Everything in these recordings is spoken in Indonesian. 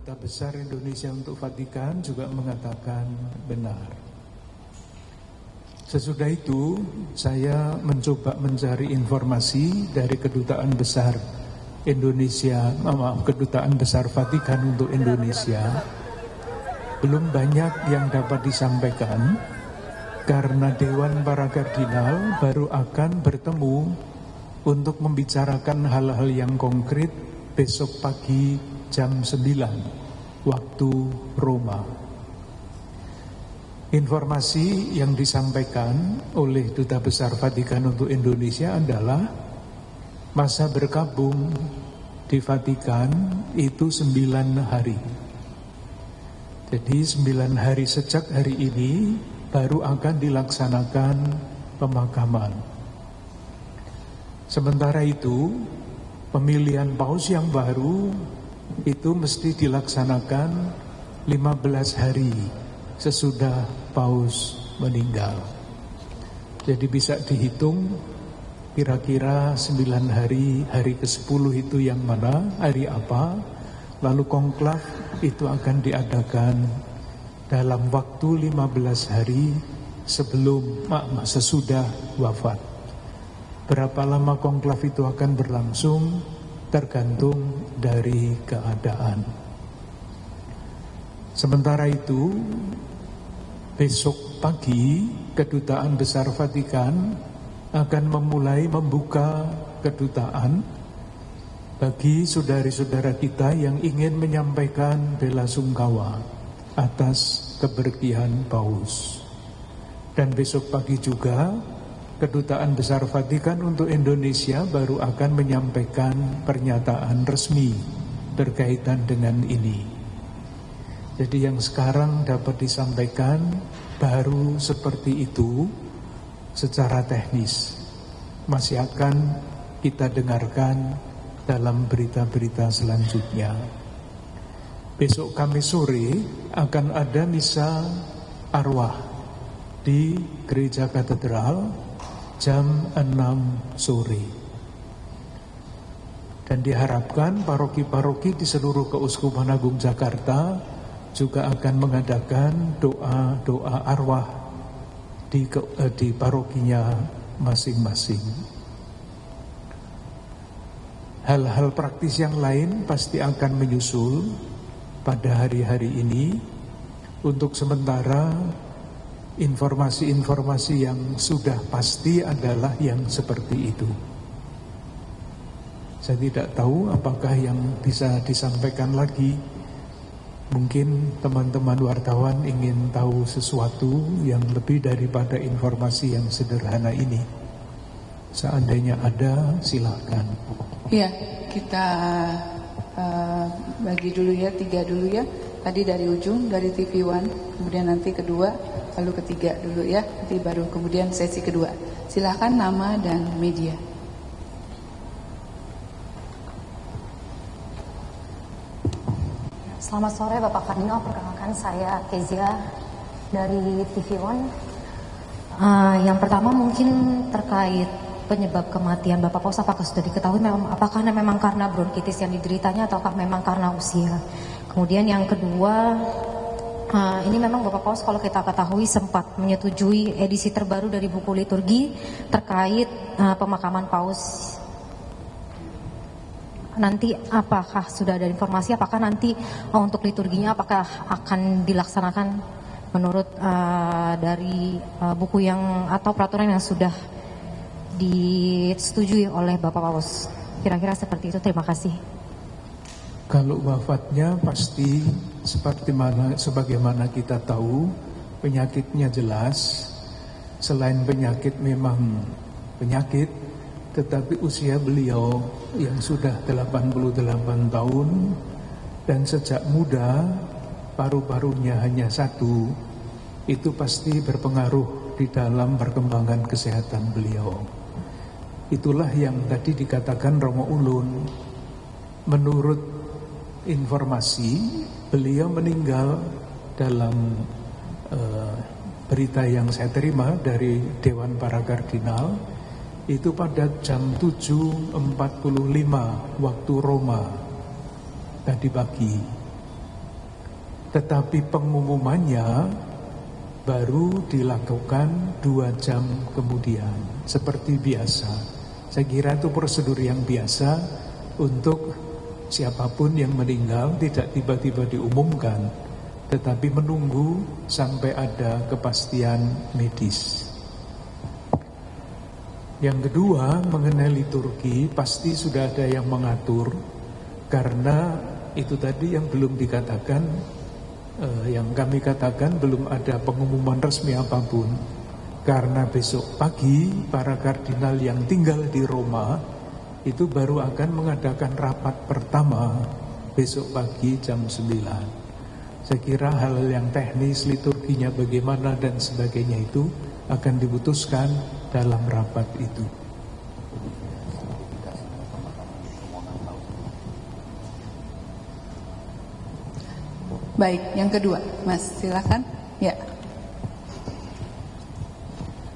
Duta Besar Indonesia untuk Vatikan juga mengatakan benar. Sesudah itu, saya mencoba mencari informasi dari Kedutaan Besar Indonesia, Kedutaan Besar Vatikan untuk Indonesia. Belum banyak yang dapat disampaikan karena Dewan Para Kardinal baru akan bertemu untuk membicarakan hal-hal yang konkret besok pagi jam 9 waktu Roma. Informasi yang disampaikan oleh Duta Besar Vatikan untuk Indonesia adalah masa berkabung di Vatikan itu 9 hari. Jadi 9 hari sejak hari ini baru akan dilaksanakan pemakaman. Sementara itu, pemilihan paus yang baru itu mesti dilaksanakan 15 hari sesudah paus meninggal. Jadi bisa dihitung kira-kira 9 hari, hari ke-10 itu yang mana, hari apa, lalu konklav itu akan diadakan dalam waktu 15 hari sesudah wafat. Berapa lama konklav itu akan berlangsung tergantung dari keadaan. Sementara itu, besok pagi Kedutaan Besar Vatikan akan memulai membuka kedutaan bagi saudara-saudara kita yang ingin menyampaikan bela sungkawa atas kepergian paus. Dan besok pagi juga Kedutaan Besar Vatikan untuk Indonesia baru akan menyampaikan pernyataan resmi berkaitan dengan ini. Jadi yang sekarang dapat disampaikan baru seperti itu secara teknis. Masih akan kita dengarkan dalam berita-berita selanjutnya. Besok Kamis sore akan ada misa arwah di Gereja Katedral jam 6 sore. Dan diharapkan paroki-paroki di seluruh Keuskupan Agung Jakarta juga akan mengadakan doa-doa arwah di parokinya masing-masing. Hal-hal praktis yang lain pasti akan menyusul pada hari-hari ini. Untuk sementara, informasi-informasi yang sudah pasti adalah yang seperti itu. Saya tidak tahu apakah yang bisa disampaikan lagi. Mungkin teman-teman wartawan ingin tahu sesuatu yang lebih daripada informasi yang sederhana ini. Seandainya ada, silakan. Ya, kita bagi dulu ya, 3 dulu ya. Tadi dari ujung, dari TV One, kemudian nanti kedua, lalu ketiga dulu ya, nanti baru kemudian sesi kedua. Silahkan nama dan media. Selamat sore Bapak Kardinal, perkenalkan saya Kezia dari TV One. Yang pertama mungkin terkait penyebab kematian Bapak Paus, apakah sudah diketahui apakah memang karena bronkitis yang dideritanya ataukah memang karena usia? Kemudian yang kedua, ini memang Bapak Paus kalau kita ketahui sempat menyetujui edisi terbaru dari buku liturgi terkait pemakaman Paus. Nanti apakah sudah ada informasi, apakah nanti untuk liturginya apakah akan dilaksanakan menurut dari buku yang atau peraturan yang sudah disetujui oleh Bapak Paus? Kira-kira seperti itu, terima kasih. Kalau wafatnya pasti sebagaimana kita tahu, penyakitnya jelas. Selain penyakit memang penyakit, tetapi usia beliau yang sudah 88 tahun dan sejak muda paru-parunya hanya 1, itu pasti berpengaruh di dalam perkembangan kesehatan beliau. Itulah yang tadi dikatakan Romo Ulun. Menurut informasi, beliau meninggal dalam berita yang saya terima dari Dewan Para Kardinal itu pada jam 7.45 waktu Roma tadi pagi. tetapi pengumumannya baru dilakukan 2 jam kemudian, seperti biasa. Saya kira itu prosedur yang biasa untuk siapapun yang meninggal, tidak tiba-tiba diumumkan, tetapi menunggu sampai ada kepastian medis. Yang kedua, mengenai liturgi, pasti sudah ada yang mengatur, karena itu tadi yang belum dikatakan, yang kami katakan belum ada pengumuman resmi apapun. Karena besok pagi para kardinal yang tinggal di Roma itu baru akan mengadakan rapat pertama besok pagi jam 9. Saya kira hal yang teknis, liturginya bagaimana dan sebagainya itu akan diputuskan dalam rapat itu. Baik, yang kedua, Mas, silakan. Ya.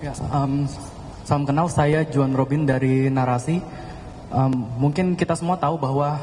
Ya, salam kenal, saya Juan Robin dari Narasi. Mungkin kita semua tahu bahwa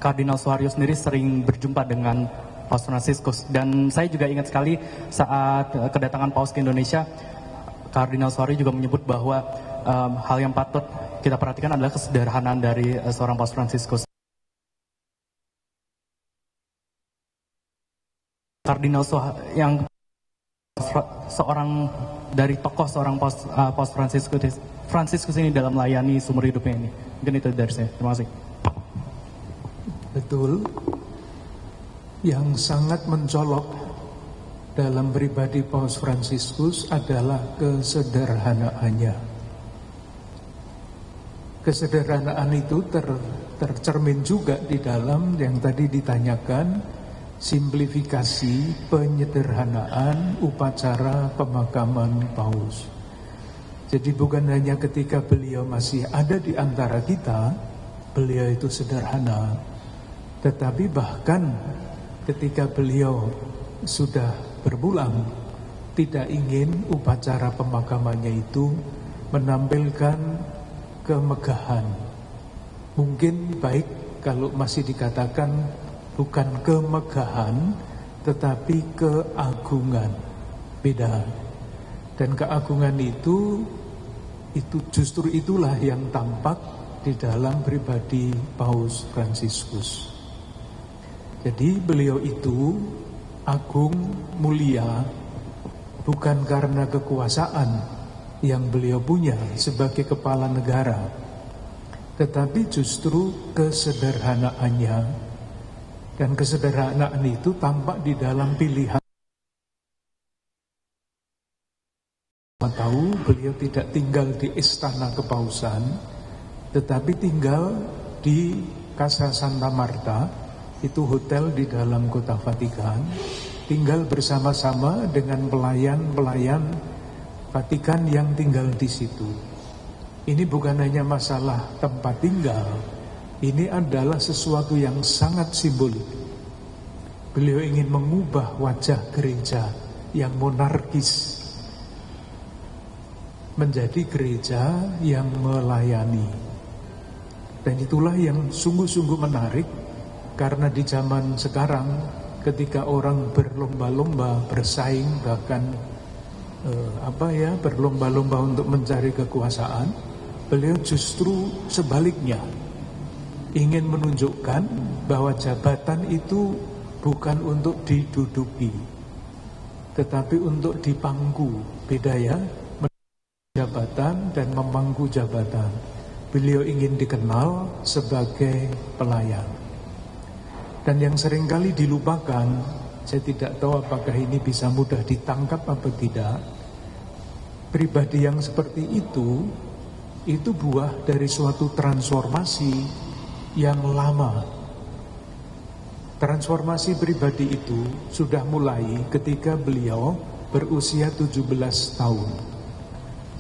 Kardinal Suharyo sendiri sering berjumpa dengan Paus Fransiskus, dan saya juga ingat sekali saat kedatangan Paus ke Indonesia, Kardinal Suharyo juga menyebut bahwa hal yang patut kita perhatikan adalah kesederhanaan dari seorang Paus Fransiskus. Kardinal yang seorang dari tokoh seorang Paus Fransiskus ini dalam melayani seumur hidupnya ini. Mungkin itu dari saya. Terima kasih. Betul. Yang sangat mencolok dalam pribadi Paus Fransiskus adalah kesederhanaannya. Kesederhanaan itu tercermin juga di dalam yang tadi ditanyakan, simplifikasi penyederhanaan upacara pemakaman Paus. Jadi bukan hanya ketika beliau masih ada di antara kita, beliau itu sederhana, tetapi bahkan ketika beliau sudah berpulang, tidak ingin upacara pemakamannya itu menampilkan kemegahan. Mungkin baik kalau masih dikatakan bukan kemegahan, tetapi keagungan. Beda. Dan keagungan itu justru itulah yang tampak di dalam pribadi Paus Fransiskus. Jadi beliau itu agung, mulia, bukan karena kekuasaan yang beliau punya sebagai kepala negara, tetapi justru kesederhanaannya. Dan kesederhanaan itu tampak di dalam pilihan. Tahu beliau tidak tinggal di istana kepausan, tetapi tinggal di Casa Santa Marta, itu hotel di dalam kota Vatikan, tinggal bersama-sama dengan pelayan-pelayan Vatikan yang tinggal di situ. Ini bukan hanya masalah tempat tinggal, ini adalah sesuatu yang sangat simbolik. Beliau ingin mengubah wajah gereja yang monarkis menjadi gereja yang melayani. Dan itulah yang sungguh-sungguh menarik, karena di zaman sekarang ketika orang berlomba-lomba, bersaing, bahkan berlomba-lomba untuk mencari kekuasaan, beliau justru sebaliknya ingin menunjukkan bahwa jabatan itu bukan untuk diduduki, tetapi untuk dipangku. Beda ya, jabatan dan memangku jabatan. Beliau ingin dikenal sebagai pelayan. Dan yang seringkali dilupakan, saya tidak tahu apakah ini bisa mudah ditangkap atau tidak, pribadi yang seperti itu buah dari suatu transformasi yang lama. Transformasi pribadi itu sudah mulai ketika beliau berusia 17 tahun.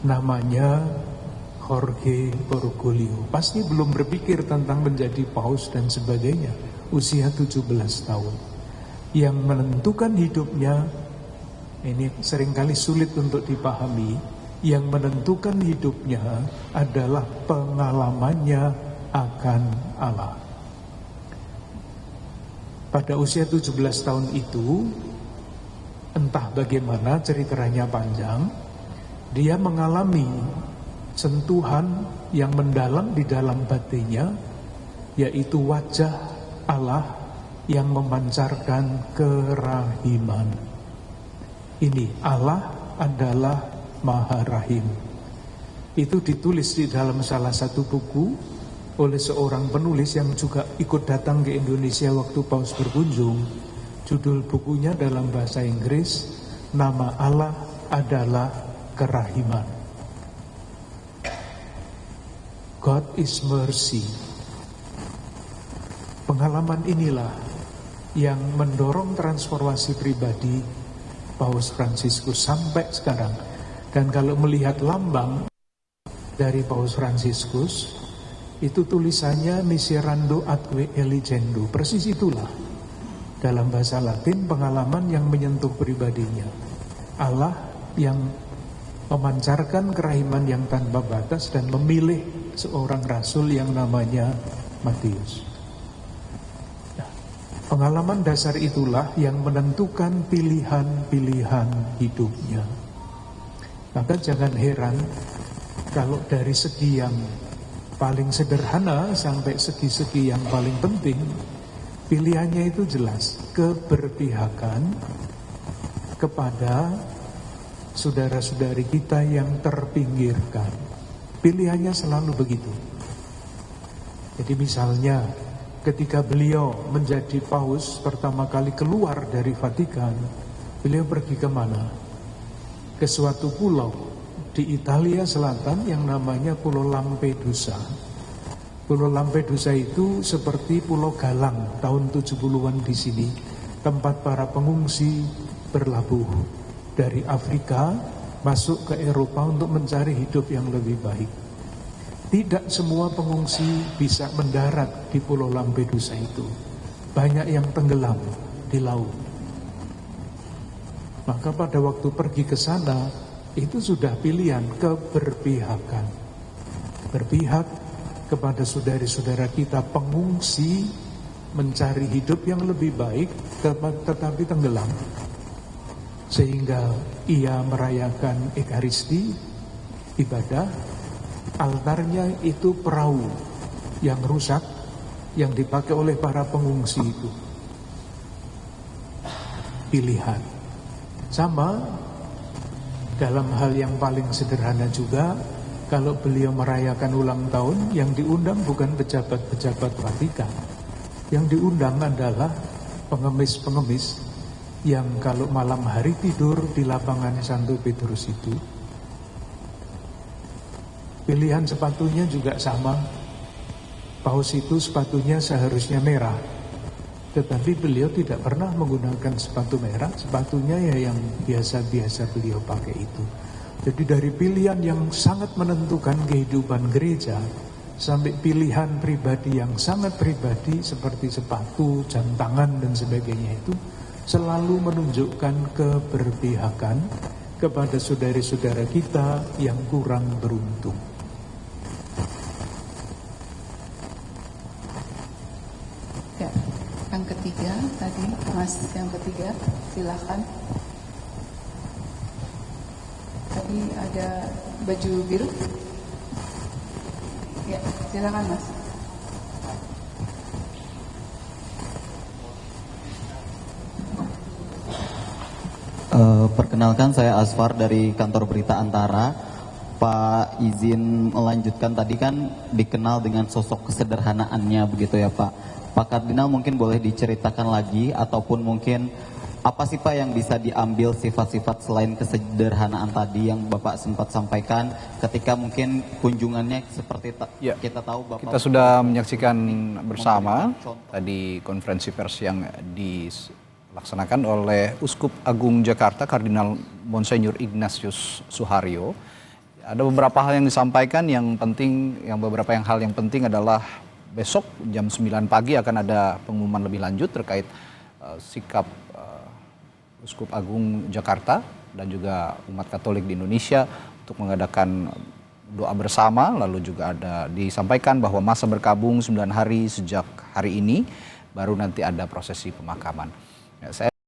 Namanya Jorge Bergoglio. Pasti belum berpikir tentang menjadi paus dan sebagainya. Usia 17 tahun. Yang menentukan hidupnya, ini seringkali sulit untuk dipahami, yang menentukan hidupnya adalah pengalamannya akan Allah. pada usia 17 tahun itu, entah bagaimana ceritanya panjang, dia mengalami sentuhan yang mendalam di dalam batinnya, yaitu wajah Allah yang memancarkan kerahiman. Ini Allah adalah Maha Rahim. Itu ditulis di dalam salah satu buku oleh seorang penulis yang juga ikut datang ke Indonesia waktu Paus berkunjung. Judul bukunya dalam bahasa Inggris, Nama Allah adalah Kerahiman. God is mercy. Pengalaman inilah yang mendorong transformasi pribadi Paus Fransiskus sampai sekarang. Dan kalau melihat lambang dari Paus Fransiskus, itu tulisannya Miserando atque eligendo. Persis itulah dalam bahasa Latin pengalaman yang menyentuh pribadinya. Allah yang memancarkan kerahiman yang tanpa batas dan memilih seorang rasul yang namanya Matius. Nah, pengalaman dasar itulah yang menentukan pilihan-pilihan hidupnya. Maka jangan heran kalau dari segi yang paling sederhana sampai segi-segi yang paling penting, pilihannya itu jelas, keberpihakan kepada saudara-saudari kita yang terpinggirkan. Pilihannya selalu begitu. Jadi misalnya ketika beliau menjadi paus pertama kali keluar dari Vatikan, beliau pergi kemana? Ke suatu pulau di Italia Selatan yang namanya Pulau Lampedusa. Pulau Lampedusa itu seperti Pulau Galang tahun 70-an di sini, tempat para pengungsi berlabuh dari Afrika masuk ke Eropa untuk mencari hidup yang lebih baik. Tidak semua pengungsi bisa mendarat di Pulau Lampedusa itu. Banyak yang tenggelam di laut. Maka pada waktu pergi ke sana, itu sudah pilihan keberpihakan. Berpihak kepada saudara-saudara kita pengungsi mencari hidup yang lebih baik tetapi tenggelam. Sehingga ia merayakan Ekaristi, ibadah, altarnya itu perahu yang rusak yang dipakai oleh para pengungsi itu. Pilihan. Sama dalam hal yang paling sederhana juga, kalau beliau merayakan ulang tahun, yang diundang bukan pejabat-pejabat Vatikan. Yang diundang adalah pengemis-pengemis yang kalau malam hari tidur di lapangan Santo Petrus itu. Pilihan sepatunya juga sama. Paus itu sepatunya seharusnya merah, tetapi beliau tidak pernah menggunakan sepatu merah. Sepatunya ya yang biasa-biasa beliau pakai itu. Jadi dari pilihan yang sangat menentukan kehidupan gereja sampai pilihan pribadi yang sangat pribadi seperti sepatu, jam tangan dan sebagainya itu selalu menunjukkan keberpihakan kepada saudara-saudara kita yang kurang beruntung. Ya. Yang ketiga tadi, Mas, yang ketiga, silakan. Tadi ada baju biru. Ya, silakan, Mas. Perkenalkan, saya Asfar dari kantor berita Antara. Pak, izin melanjutkan, tadi kan dikenal dengan sosok kesederhanaannya begitu ya Pak. Pak Kardinal mungkin boleh diceritakan lagi, ataupun mungkin apa sih Pak yang bisa diambil sifat-sifat selain kesederhanaan tadi yang Bapak sempat sampaikan ketika mungkin kunjungannya seperti ya, kita tahu Bapak. Kita sudah menyaksikan bersama tadi konferensi pers yang dilaksanakan oleh Uskup Agung Jakarta Kardinal Monsignor Ignatius Suharyo. Ada beberapa hal yang disampaikan, yang penting, hal yang penting adalah besok jam 9 pagi akan ada pengumuman lebih lanjut terkait sikap Uskup Agung Jakarta dan juga umat Katolik di Indonesia untuk mengadakan doa bersama. Lalu juga ada disampaikan bahwa masa berkabung 9 hari sejak hari ini baru nanti ada prosesi pemakaman. Ya, saya